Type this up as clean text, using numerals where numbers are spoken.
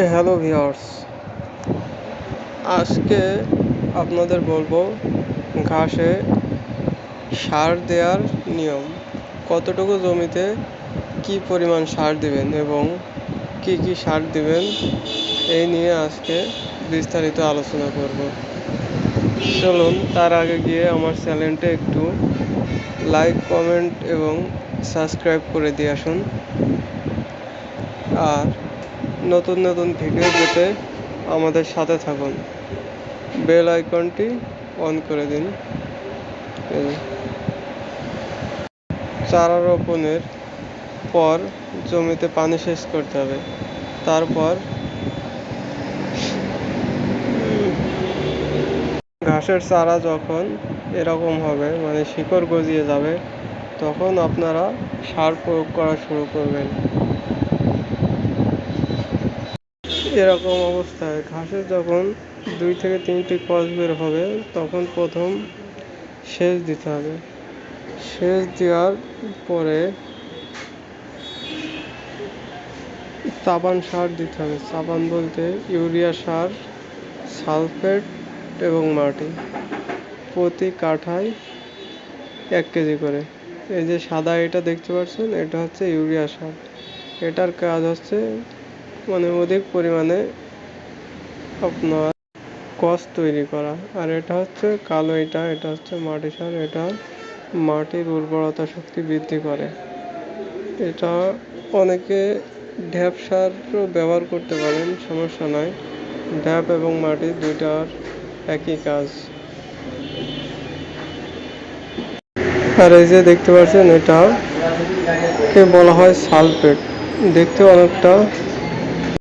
Hello viewers, আজকে আপনাদের বলবো ঘাসে সার দেওয়ার নিয়ম। কতটুকু জমিতে কি পরিমাণ সার দিবেন এবং কি কি সার দিবেন এই নিয়ে আজকে বিস্তারিত আলোচনা করব। চলুন তার আগে গিয়ে আমার চ্যানেলটা একটু লাইক, কমেন্ট এবং সাবস্ক্রাইব করে দিয়ে আসুন। আর নতুন নতুন ভিডিও পেতে আমাদের সাথে থাকুন। বেল আইকনটি অন করে দিন। চারা রোপণের পর জমিতে পানি সেচ করতে হবে। তারপর ঘাসের চারা যখন এরকম হবে, মানে শিকড় গজিয়ে যাবে, তখন আপনারা সার প্রয়োগ করা শুরু করবেন। এরকম অবস্থায় ঘাসের যখন 2 থেকে 3টি কষ বের হবে, তখন প্রথম সেচ দিতে হবে। সেচ দেওয়ার পরে চাপান সার দিতে হবে। চাপান বলতে ইউরিয়া সার, সালফেট এবং মাটি প্রতি কাঠায় 1 কেজি করে। এই যে সাদা এটা দেখতে পাচ্ছেন, এটা হচ্ছে ইউরিয়া সার। এটার কাজ হচ্ছে মানে অধিক পরিমাণে আপনার কষ তৈরি করা। আর এটা হচ্ছে কালো, এটা হচ্ছে মাটি সার। এটা মাটির উর্বরতা শক্তি বৃদ্ধি করে। এটা অনেকে ঢ্যাপ সারও ব্যবহার করতে পারেন, সমস্যা নয়। ঢ্যাপ এবং মাটি দুইটার একই কাজ। আর এই যে দেখতে পাচ্ছেন, এটাকে বলা হয় সালফেট। দেখতে অনেকটা